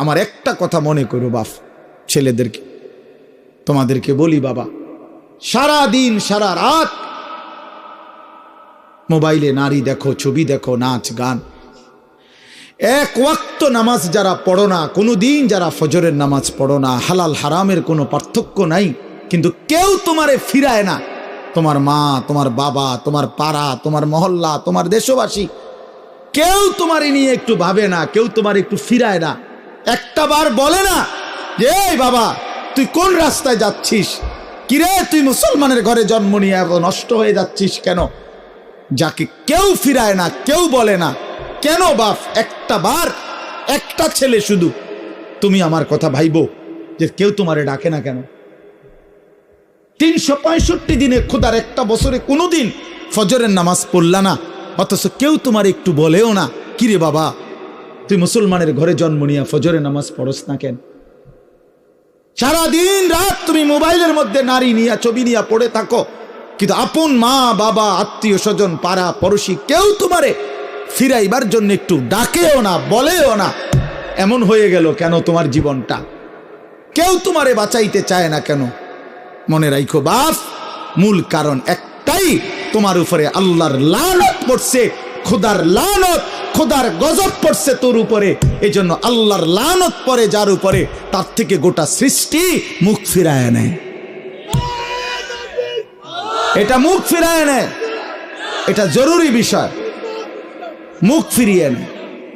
আমার একটা কথা মনে করো বাপ, ছেলেদেরকে তোমাদেরকে বলি বাবা, সারা দিন সারা রাত মোবাইলে নারী দেখো, ছবি দেখো, নাচ গান, এক ওয়াক্ত নামাজ যারা পড়ো না, কোনো দিন যারা ফজরের নামাজ পড়ো না, হালাল হারামের কোনো পার্থক্য নাই, কিন্তু কেউ তোমারে ফিরায় না। তোমার মা, তোমার বাবা, তোমার পাড়া, তোমার মহল্লা, তোমার দেশবাসী, কেউ তোমারে নিয়ে একটু ভাবে না, কেউ তোমার একটু ফিরায় না। একটা বার বলে না যে এই বাবা তুই কোন রাস্তায় যাচ্ছিস, কিরে তুই মুসলমানের ঘরে জন্ম নিয়ে এত নষ্ট হয়ে যাচ্ছিস কেন? যাকে কেউ ফিরায় না, কেউ বলে না, কেন বাপ? একটা বার, একটা ছেলে শুধু তুমি আমার কথা ভাইবো যে কেউ তোমারে ডাকে না কেন? 365 দিনে, খোদার একটা বছরে কোনোদিন ফজরের নামাজ পড়লা না, অথচ কেউ তোমার একটু বলেও না কিরে বাবা তুই মুসলমানের ঘরে জন্ম নিয়ে ফজরের নামাজ পড়স না কেন? সারাদিন রাত তুমি মোবাইলের মধ্যে নারী নিয়ে, ছবি নিয়ে পড়ে থাকো, কিন্তু আপন মা বাবা, আত্মীয় স্বজন, পাড়া পড়োশি কেউ তোমারে ফিরাইবার জন্য একটু ডাকেও না, বলেও না। এমন হয়ে গেল কেন তোমার জীবনটা? কেউ তোমারে বাঁচাইতে চায় না কেন? মনে রাখো বাপ, মূল কারণ একটাই, তোমার উপরে আল্লাহর লানত পড়ছে, খোদার লানত, খোদার গজব পড়ছে তোর উপরে। এই জন্য আল্লাহর লানত পড়ে যার উপরে, তার থেকে গোটা সৃষ্টি মুখ ফিরায় নেয়। এটা মুখ ফিরায় নেয়, এটা জরুরি বিষয়, মুখ ফিরিয়ে নেয়।